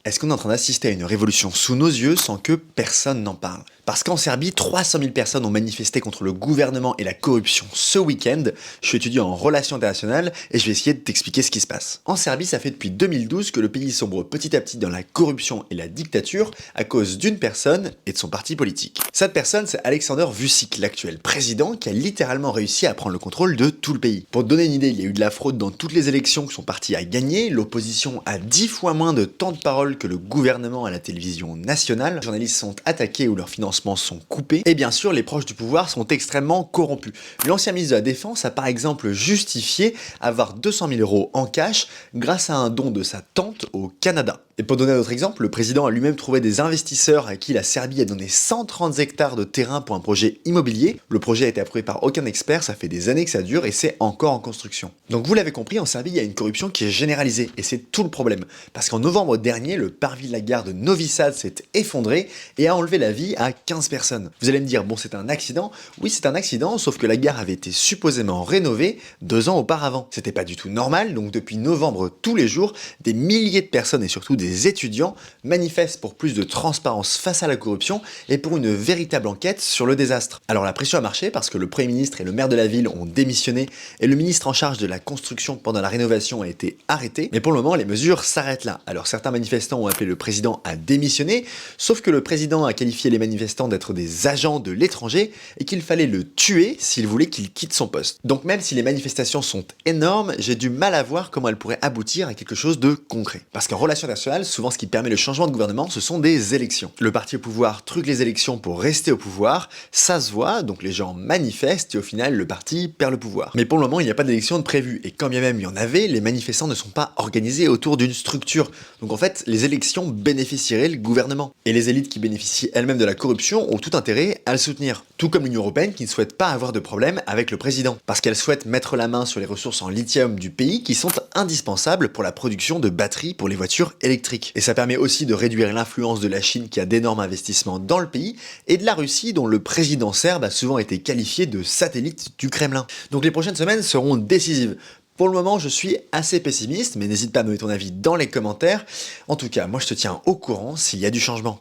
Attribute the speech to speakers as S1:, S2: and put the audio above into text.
S1: Est-ce qu'on est en train d'assister à une révolution sous nos yeux sans que personne n'en parle? Parce qu'en Serbie, 300 000 personnes ont manifesté contre le gouvernement et la corruption ce week-end. Je suis étudiant en relations internationales et je vais essayer de t'expliquer ce qui se passe. En Serbie, ça fait depuis 2012 que le pays sombre petit à petit dans la corruption et la dictature à cause d'une personne et de son parti politique. Cette personne, c'est Aleksandar Vučić, l'actuel président, qui a littéralement réussi à prendre le contrôle de tout le pays. Pour te donner une idée, il y a eu de la fraude dans toutes les élections que son parti a gagnées, l'opposition a 10 fois moins de temps de parole que le gouvernement à la télévision nationale, les journalistes sont attaqués ou leurs financements sont coupés, et bien sûr les proches du pouvoir sont extrêmement corrompus. L'ancien ministre de la Défense a par exemple justifié avoir 200 000 € en cash grâce à un don de sa tante au Canada. Et pour donner un autre exemple, le président a lui-même trouvé des investisseurs à qui la Serbie a donné 130 hectares de terrain pour un projet immobilier. Le projet a été approuvé par aucun expert, ça fait des années que ça dure et c'est encore en construction. Donc vous l'avez compris, en Serbie, il y a une corruption qui est généralisée et c'est tout le problème. Parce qu'en novembre dernier, le parvis de la gare de Novi Sad s'est effondré et a enlevé la vie à 15 personnes. Vous allez me dire, bon c'est un accident. Oui c'est un accident, sauf que la gare avait été supposément rénovée 2 ans auparavant. C'était pas du tout normal, donc depuis novembre tous les jours, des milliers de personnes et surtout des étudiants manifestent pour plus de transparence face à la corruption et pour une véritable enquête sur le désastre. Alors la pression a marché parce que le Premier ministre et le maire de la ville ont démissionné et le ministre en charge de la construction pendant la rénovation a été arrêté. Mais pour le moment, les mesures s'arrêtent là. Alors certains manifestants ont appelé le président à démissionner, sauf que le président a qualifié les manifestants d'être des agents de l'étranger et qu'il fallait le tuer s'il voulait qu'il quitte son poste. Donc même si les manifestations sont énormes, j'ai du mal à voir comment elles pourraient aboutir à quelque chose de concret. Parce qu'en relation internationale, souvent ce qui permet le changement de gouvernement, ce sont des élections. Le parti au pouvoir truque les élections pour rester au pouvoir, ça se voit, donc les gens manifestent et au final le parti perd le pouvoir. Mais pour le moment, il n'y a pas d'élection de prévue, et quand bien même il y en avait, les manifestants ne sont pas organisés autour d'une structure. Donc en fait, les élections bénéficieraient le gouvernement. Et les élites qui bénéficient elles-mêmes de la corruption ont tout intérêt à le soutenir. Tout comme l'Union européenne qui ne souhaite pas avoir de problème avec le président, parce qu'elle souhaite mettre la main sur les ressources en lithium du pays qui sont indispensables pour la production de batteries pour les voitures électriques. Et ça permet aussi de réduire l'influence de la Chine qui a d'énormes investissements dans le pays, et de la Russie dont le président serbe a souvent été qualifié de satellite du Kremlin. Donc les prochaines semaines seront décisives. Pour le moment, je suis assez pessimiste, mais n'hésite pas à me donner ton avis dans les commentaires. En tout cas, moi je te tiens au courant s'il y a du changement.